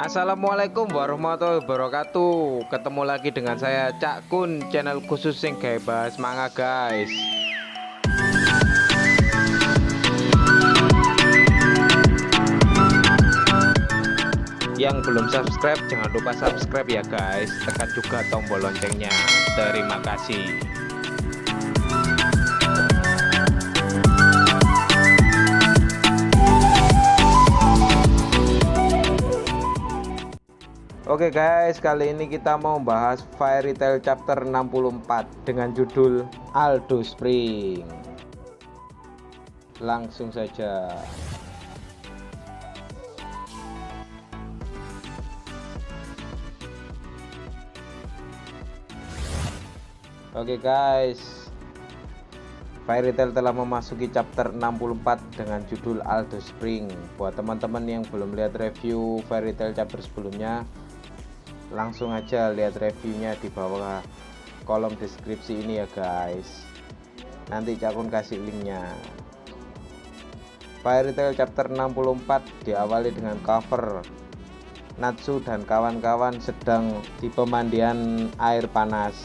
Assalamualaikum warahmatullahi wabarakatuh. Ketemu lagi dengan saya Cak Kun, channel khusus sing gawe bahas manga guys. Yang belum subscribe jangan lupa subscribe ya guys. Tekan juga tombol loncengnya. Terima kasih. Oke guys, kali ini kita mau bahas Fairy Tail chapter 64 dengan judul Aldo Spring. Langsung saja. Oke guys, Fairy Tail telah memasuki chapter 64 dengan judul Aldo Spring. Buat teman-teman yang belum lihat review Fairy Tail chapter sebelumnya, langsung aja lihat reviewnya di bawah kolom deskripsi ini ya guys. Nanti Cakun kasih linknya. Fairy Tail chapter 64 diawali dengan cover Natsu dan kawan-kawan sedang di pemandian air panas.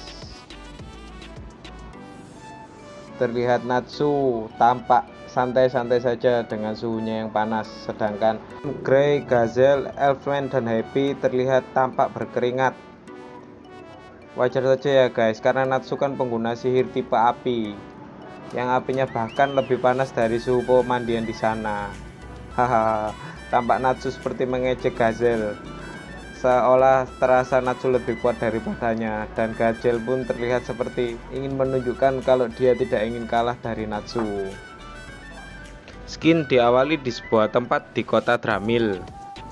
Terlihat Natsu tampak santai-santai saja dengan suhunya yang panas, sedangkan Grey, Gazelle, Elfman, dan Happy terlihat tampak berkeringat. Wajar saja ya guys, karena Natsu kan pengguna sihir tipe api, yang apinya bahkan lebih panas dari suhu pemandian di sana. Hahaha, tampak Natsu seperti mengejek Gazelle, seolah terasa Natsu lebih kuat daripadanya, dan Gazelle pun terlihat seperti ingin menunjukkan kalau dia tidak ingin kalah dari Natsu. Skin diawali di sebuah tempat di kota Dramil.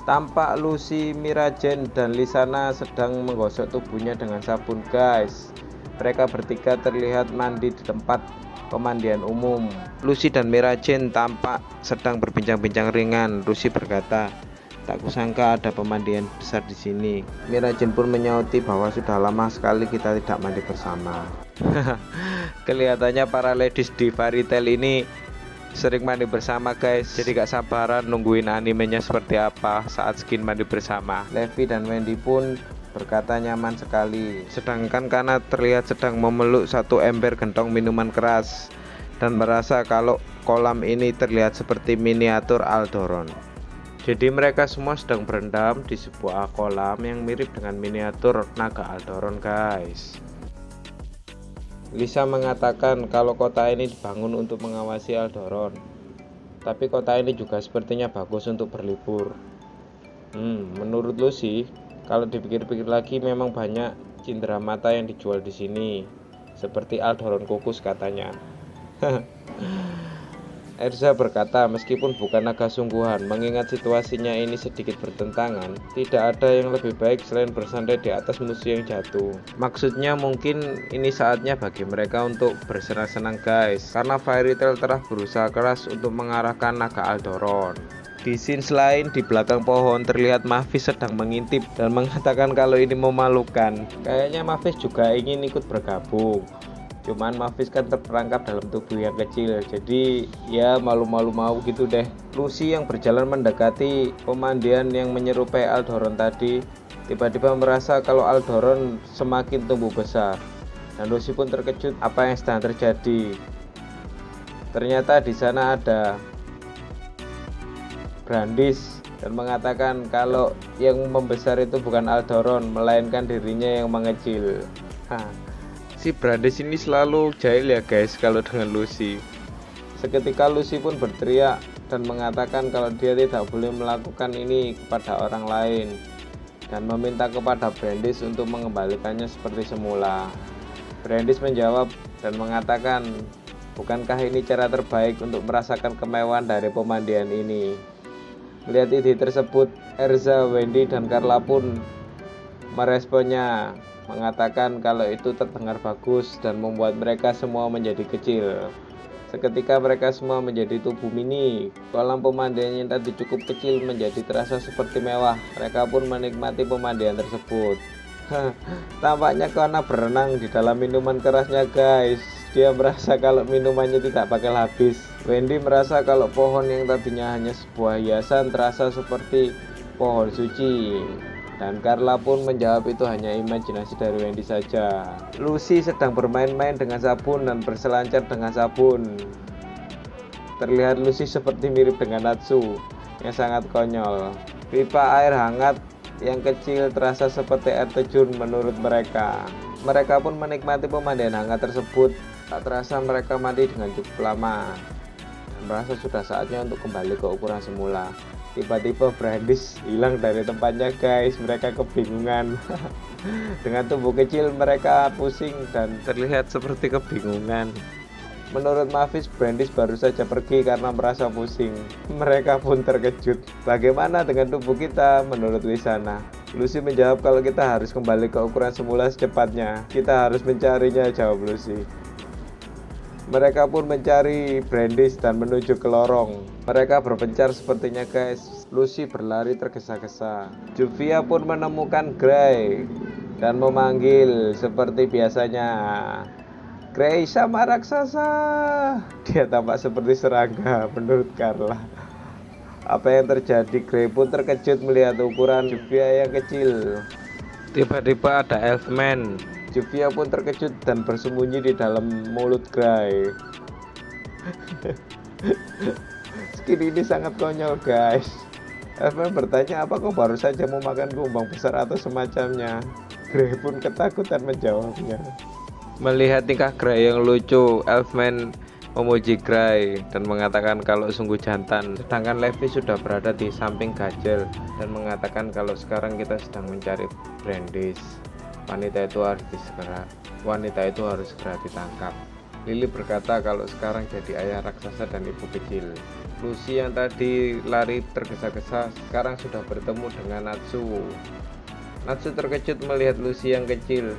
Tampak Lucy, Miragen, dan Lisana sedang menggosok tubuhnya dengan sabun guys. Mereka bertiga terlihat mandi di tempat pemandian umum. Lucy dan Miragen tampak sedang berbincang-bincang ringan. Lucy berkata, "Tak kusangka ada pemandian besar di sini." Miragen pun menyauti bahwa sudah lama sekali kita tidak mandi bersama. Kelihatannya para ladies di Fairy Tail ini sering mandi bersama guys, jadi gak sabaran nungguin animenya seperti apa saat skin mandi bersama. Levi dan Wendy pun berkata nyaman sekali, sedangkan Kana terlihat sedang memeluk satu ember gentong minuman keras dan merasa kalau kolam ini terlihat seperti miniatur Aldoron. Jadi mereka semua sedang berendam di sebuah kolam yang mirip dengan miniatur naga Aldoron guys. Lisa mengatakan kalau kota ini dibangun untuk mengawasi Aldoron, tapi kota ini juga sepertinya bagus untuk berlibur. Menurut Lucy, kalau dipikir-pikir lagi memang banyak cindera mata yang dijual di sini, seperti Aldoron kukus katanya. Erza berkata meskipun bukan naga sungguhan, mengingat situasinya ini sedikit bertentangan, tidak ada yang lebih baik selain bersantai di atas musuh yang jatuh. Maksudnya mungkin ini saatnya bagi mereka untuk bersenang-senang guys, karena Fairy Tail telah berusaha keras untuk mengarahkan naga Aldoron. Di scenes lain di belakang pohon terlihat Mavis sedang mengintip dan mengatakan kalau ini memalukan. Kayaknya Mavis juga ingin ikut bergabung. Cuman Mavis kan terperangkap dalam tubuh yang kecil, jadi ya malu-malu mau gitu deh. Lucy yang berjalan mendekati pemandian yang menyerupai Aldoron tadi, tiba-tiba merasa kalau Aldoron semakin tumbuh besar. Dan Lucy pun terkejut apa yang sedang terjadi. Ternyata di sana ada Brandis dan mengatakan kalau yang membesar itu bukan Aldoron, melainkan dirinya yang mengecil. Si Brandis ini selalu jahil ya guys kalau dengan Lucy. Seketika Lucy pun berteriak dan mengatakan kalau dia tidak boleh melakukan ini kepada orang lain, dan meminta kepada Brandis untuk mengembalikannya seperti semula. Brandis menjawab dan mengatakan, bukankah ini cara terbaik untuk merasakan kemewahan dari pemandian ini. Melihat ide tersebut, Erza, Wendy, dan Carla pun meresponnya, mengatakan kalau itu terdengar bagus dan membuat mereka semua menjadi kecil. Seketika mereka semua menjadi tubuh mini. Kolam pemandian yang tadi cukup kecil menjadi terasa seperti mewah. Mereka pun menikmati pemandian tersebut. Tampaknya Kana berenang di dalam minuman kerasnya guys. Dia merasa kalau minumannya tidak bakal habis. Wendy merasa kalau pohon yang tadinya hanya sebuah hiasan terasa seperti pohon suci. Dan Carla pun menjawab itu hanya imajinasi dari Wendy saja. Lucy sedang bermain-main dengan sabun dan berselancar dengan sabun. Terlihat Lucy seperti mirip dengan Natsu yang sangat konyol. Pipa air hangat yang kecil terasa seperti air terjun menurut mereka. Mereka pun menikmati pemandian hangat tersebut. Tak terasa mereka mandi dengan cukup lama dan merasa sudah saatnya untuk kembali ke ukuran semula. Tiba-tiba Brandish hilang dari tempatnya guys. Mereka kebingungan. Dengan tubuh kecil mereka pusing dan terlihat seperti kebingungan. Menurut Mavis, Brandish baru saja pergi karena merasa pusing. Mereka pun terkejut. Bagaimana dengan tubuh kita? Menurut Lisana, Lucy menjawab kalau kita harus kembali ke ukuran semula secepatnya. Kita harus mencarinya, jawab Lucy. Mereka pun mencari Brandish dan menuju ke lorong. Mereka berpencar sepertinya guys. Lucy berlari tergesa-gesa. Juvia pun menemukan Gray dan memanggil seperti biasanya. Gray sama raksasa. Dia tampak seperti serangga menurut Carla. Apa yang terjadi? Gray pun terkejut melihat ukuran Juvia yang kecil. Tiba-tiba ada Elfman. Juvia pun terkejut dan bersembunyi di dalam mulut Gray. Skin ini sangat konyol guys. Elfman bertanya, apa kau baru saja mau makan kumbang besar atau semacamnya? Gray pun ketakutan menjawabnya. Melihat tingkah Gray yang lucu, Elfman memuji Gray dan mengatakan kalau sungguh jantan. Sedangkan Levi sudah berada di samping Gajel dan mengatakan kalau sekarang kita sedang mencari Brandish. Wanita itu harus segera ditangkap. Lily berkata kalau sekarang jadi ayah raksasa dan ibu kecil. Lucy yang tadi lari tergesa-gesa sekarang sudah bertemu dengan Natsu. Natsu terkejut melihat Lucy yang kecil.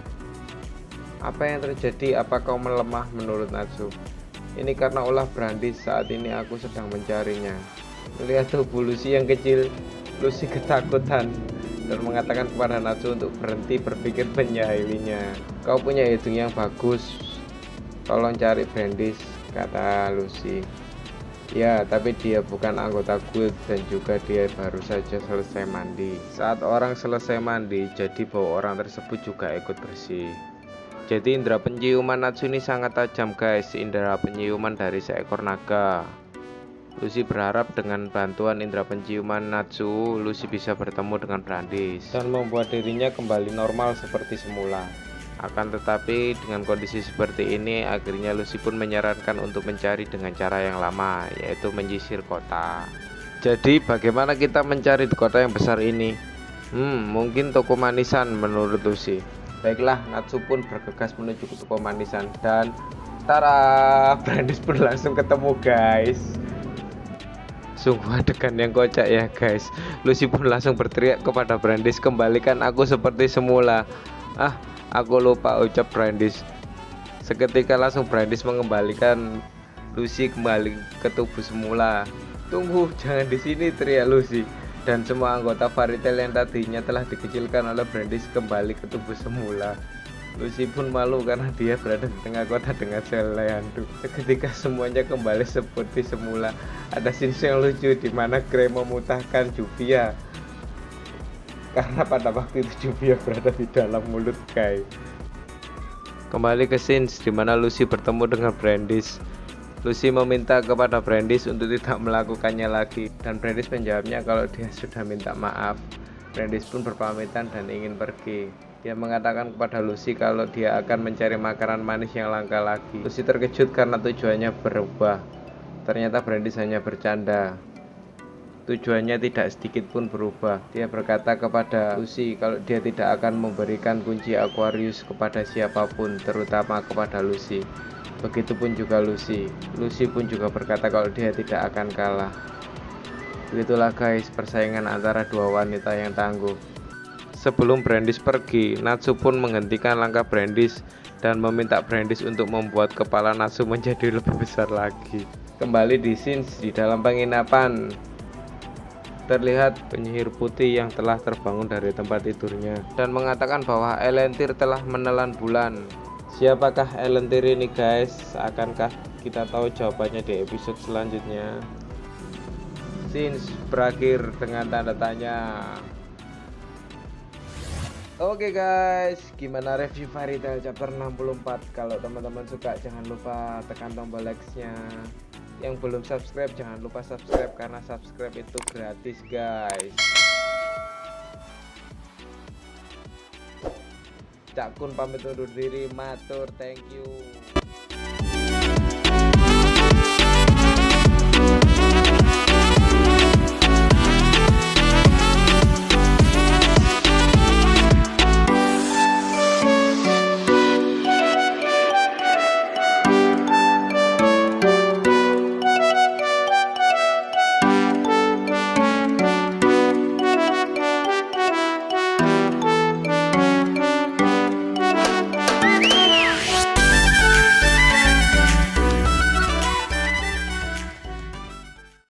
Apa yang terjadi? Apa kau melemah? Menurut Natsu, ini karena ulah Brandish. Saat ini aku sedang mencarinya. Melihat tubuh Lucy yang kecil, Lucy ketakutan dan mengatakan kepada Natsu untuk berhenti berpikir menjahilinya. Kau punya hidung yang bagus, tolong cari Brandish, kata Lucy. Ya, tapi dia bukan anggota guild dan juga dia baru saja selesai mandi. Saat orang selesai mandi, jadi bau orang tersebut juga ikut bersih. Jadi indera penciuman Natsu ini sangat tajam guys, indera penciuman dari seekor naga. Lucy berharap dengan bantuan indera penciuman Natsu, Lucy bisa bertemu dengan Brandish dan membuat dirinya kembali normal seperti semula. Akan tetapi dengan kondisi seperti ini, akhirnya Lucy pun menyarankan untuk mencari dengan cara yang lama, yaitu menyisir kota. Jadi bagaimana kita mencari di kota yang besar ini? Mungkin toko manisan menurut Lucy. Baiklah, Natsu pun bergegas menuju ke toko manisan dan tara, Brandish pun langsung ketemu guys. Sungguh adegan yang kocak ya guys. Lucy pun langsung berteriak kepada Brandish, kembalikan aku seperti semula. Aku lupa, ucap Brandish. Seketika langsung Brandish mengembalikan Lucy kembali ke tubuh semula. Tunggu, jangan di sini, teriak Lucy. Dan semua anggota Fairy Tail yang tadinya telah dikecilkan oleh Brandish kembali ke tubuh semula. Lucy pun malu karena dia berada di tengah kota dengan sehelai handuk. Seketika semuanya kembali seperti semula. Ada scene yang lucu di mana Gray memutahkan Juvia karena pada waktu itu Juvia berada di dalam mulut Gray. Kembali ke scene di mana Lucy bertemu dengan Brandish. Lucy meminta kepada Brandish untuk tidak melakukannya lagi dan Brandish menjawabnya kalau dia sudah minta maaf. Brandish pun berpamitan dan ingin pergi. Dia mengatakan kepada Lucy kalau dia akan mencari makanan manis yang langka lagi. Lucy terkejut karena tujuannya berubah. Ternyata Brandish hanya bercanda. Tujuannya tidak sedikit pun berubah. Dia berkata kepada Lucy kalau dia tidak akan memberikan kunci Aquarius kepada siapapun, terutama kepada Lucy. Begitupun juga Lucy. Lucy pun juga berkata kalau dia tidak akan kalah. Begitulah guys, persaingan antara dua wanita yang tangguh. Sebelum Brandish pergi, Natsu pun menghentikan langkah Brandish dan meminta Brandish untuk membuat kepala Natsu menjadi lebih besar lagi. Kembali di scene di dalam penginapan. Terlihat penyihir putih yang telah terbangun dari tempat tidurnya dan mengatakan bahwa Elentir telah menelan bulan. Siapakah Elentir ini guys? Akankah kita tahu jawabannya di episode selanjutnya? since berakhir dengan tanda tanya. Oke guys, gimana review Fairy Tail chapter 64? Kalau teman-teman suka jangan lupa tekan tombol like-nya. Yang belum subscribe jangan lupa subscribe karena subscribe itu gratis guys. Cak Kun pamit undur diri, matur, thank you.